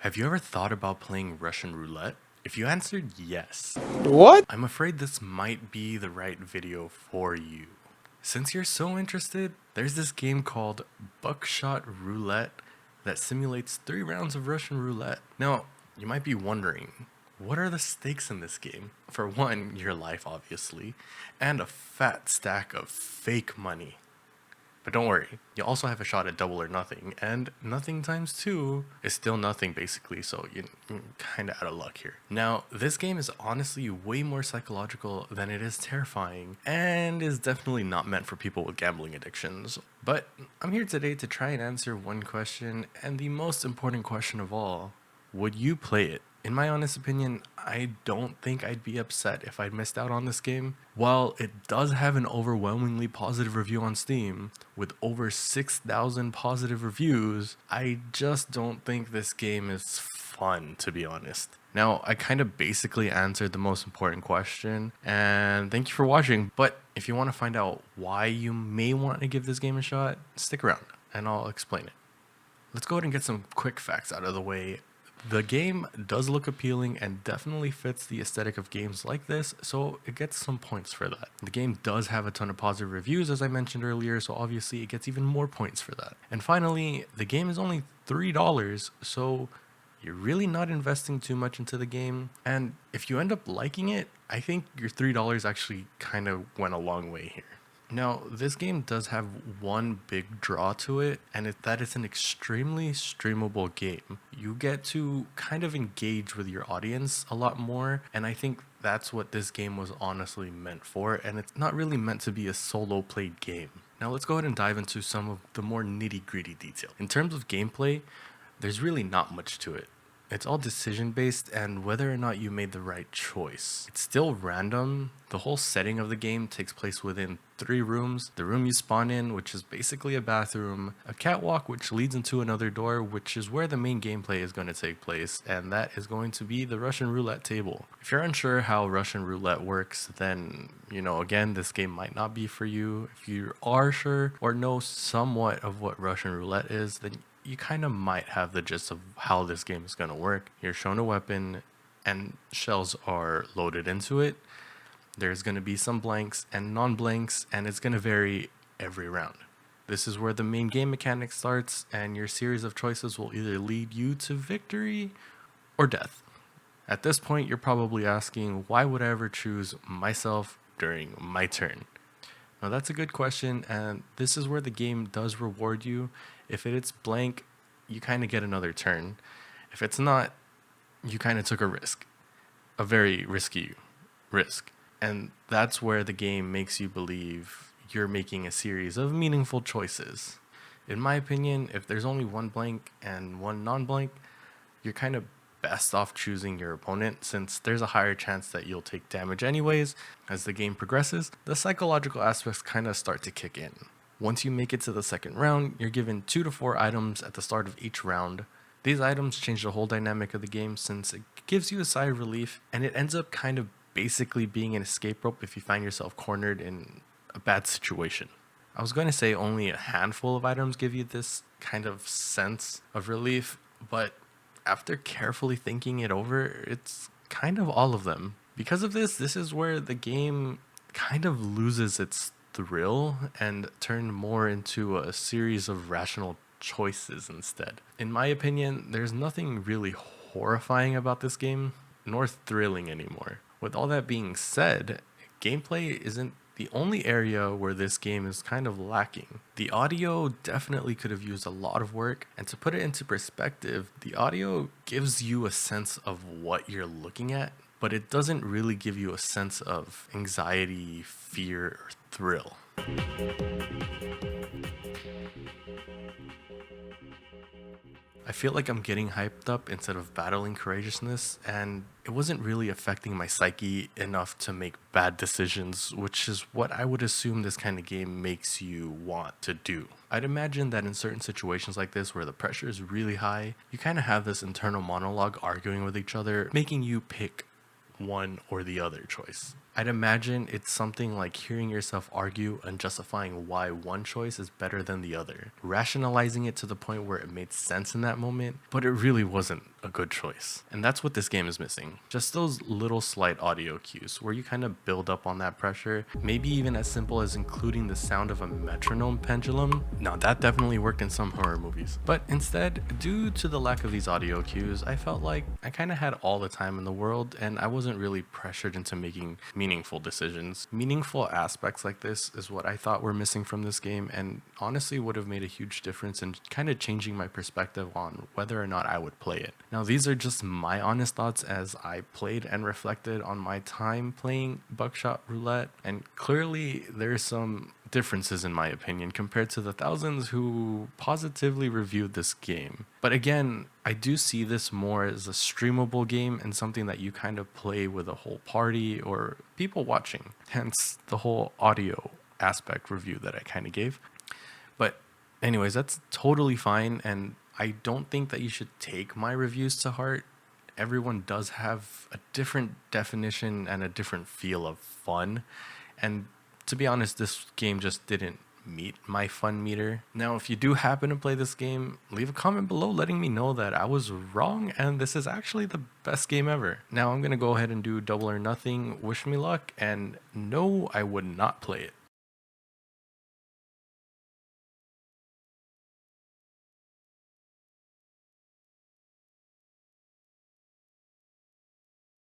Have you ever thought about playing Russian Roulette? If you answered yes, What? I'm afraid this might be the right video for you. Since you're so interested, there's this game called Buckshot Roulette that simulates 3 rounds of Russian roulette. Now, you might be wondering, what are the stakes in this game? For one, your life obviously, and a fat stack of fake money. But don't worry, you also have a shot at double or nothing, and nothing times 2 is still nothing basically, so you're kinda out of luck here. Now, this game is honestly way more psychological than it is terrifying, and is definitely not meant for people with gambling addictions. But I'm here today to try and answer one question, and the most important question of all: would you play it? In my honest opinion, I don't think I'd be upset if I'd missed out on this game. While it does have an overwhelmingly positive review on Steam, with over 6,000 positive reviews, I just don't think this game is fun, to be honest. Now, I kind of basically answered the most important question, and thank you for watching. But if you want to find out why you may want to give this game a shot, stick around, and I'll explain it. Let's go ahead and get some quick facts out of the way. The game does look appealing and definitely fits the aesthetic of games like this, so it gets some points for that. The game does have a ton of positive reviews, as I mentioned earlier, so obviously it gets even more points for that. And finally, the game is only $3, so you're really not investing too much into the game. And if you end up liking it, I think your $3 actually kind of went a long way here. Now, this game does have one big draw to it, and that it's an extremely streamable game. You get to kind of engage with your audience a lot more, and I think that's what this game was honestly meant for, and it's not really meant to be a solo played game. Now, let's go ahead and dive into some of the more nitty gritty detail. In terms of gameplay, there's really not much to it. It's all decision based and whether or not you made the right choice. It's still random. The whole setting of the game takes place within 3 rooms. The room you spawn in, which is basically a bathroom, a catwalk which leads into another door, which is where the main gameplay is going to take place, and that is going to be the Russian roulette table. If you're unsure how Russian roulette works, then, again, this game might not be for you. If you are sure or know somewhat of what Russian roulette is, then you kind of might have the gist of how this game is going to work. You're shown a weapon and shells are loaded into it. There's going to be some blanks and non-blanks, and it's going to vary every round. This is where the main game mechanic starts, and your series of choices will either lead you to victory or death. At this point, you're probably asking, why would I ever choose myself during my turn? Now, that's a good question, and this is where the game does reward you. If it's blank, you kind of get another turn. If it's not, you kind of took a risk, a very risky risk. And that's where the game makes you believe you're making a series of meaningful choices. In my opinion, if there's only one blank and one non-blank, you're kind of best off choosing your opponent, since there's a higher chance that you'll take damage anyways. As the game progresses, the psychological aspects kind of start to kick in. Once you make it to the second round, you're given 2 to 4 items at the start of each round. These items change the whole dynamic of the game, since it gives you a sigh of relief, and it ends up kind of basically being an escape rope if you find yourself cornered in a bad situation. I was going to say only a handful of items give you this kind of sense of relief, but after carefully thinking it over, it's kind of all of them. Because of this is where the game kind of loses its thrill and turn more into a series of rational choices instead. In my opinion, there's nothing really horrifying about this game, nor thrilling anymore. With all that being said, gameplay isn't the only area where this game is kind of lacking. The audio definitely could have used a lot of work, and to put it into perspective, the audio gives you a sense of what you're looking at, but it doesn't really give you a sense of anxiety, fear, or thrill. I feel like I'm getting hyped up instead of battling courageousness, and it wasn't really affecting my psyche enough to make bad decisions, which is what I would assume this kind of game makes you want to do. I'd imagine that in certain situations like this where the pressure is really high, you kind of have this internal monologue arguing with each other, making you pick one or the other choice. I'd imagine it's something like hearing yourself argue and justifying why one choice is better than the other, rationalizing it to the point where it made sense in that moment, but it really wasn't a good choice. And that's what this game is missing. Just those little slight audio cues where you kind of build up on that pressure, maybe even as simple as including the sound of a metronome pendulum. Now that definitely worked in some horror movies. But instead, due to the lack of these audio cues, I felt like I kind of had all the time in the world and I wasn't really pressured into making meaningful decisions. Meaningful aspects like this is what I thought were missing from this game, and honestly would have made a huge difference in kind of changing my perspective on whether or not I would play it. Now these are just my honest thoughts as I played and reflected on my time playing Buckshot Roulette, and clearly there's some differences in my opinion compared to the thousands who positively reviewed this game. But again, I do see this more as a streamable game and something that you kind of play with a whole party or people watching, hence the whole audio aspect review that I kind of gave. But anyways, that's totally fine, and I don't think that you should take my reviews to heart. Everyone does have a different definition and a different feel of fun, and to be honest, this game just didn't meet my fun meter. Now, if you do happen to play this game, leave a comment below letting me know that I was wrong and this is actually the best game ever. Now, I'm going to go ahead and do double or nothing. Wish me luck, and no, I would not play it.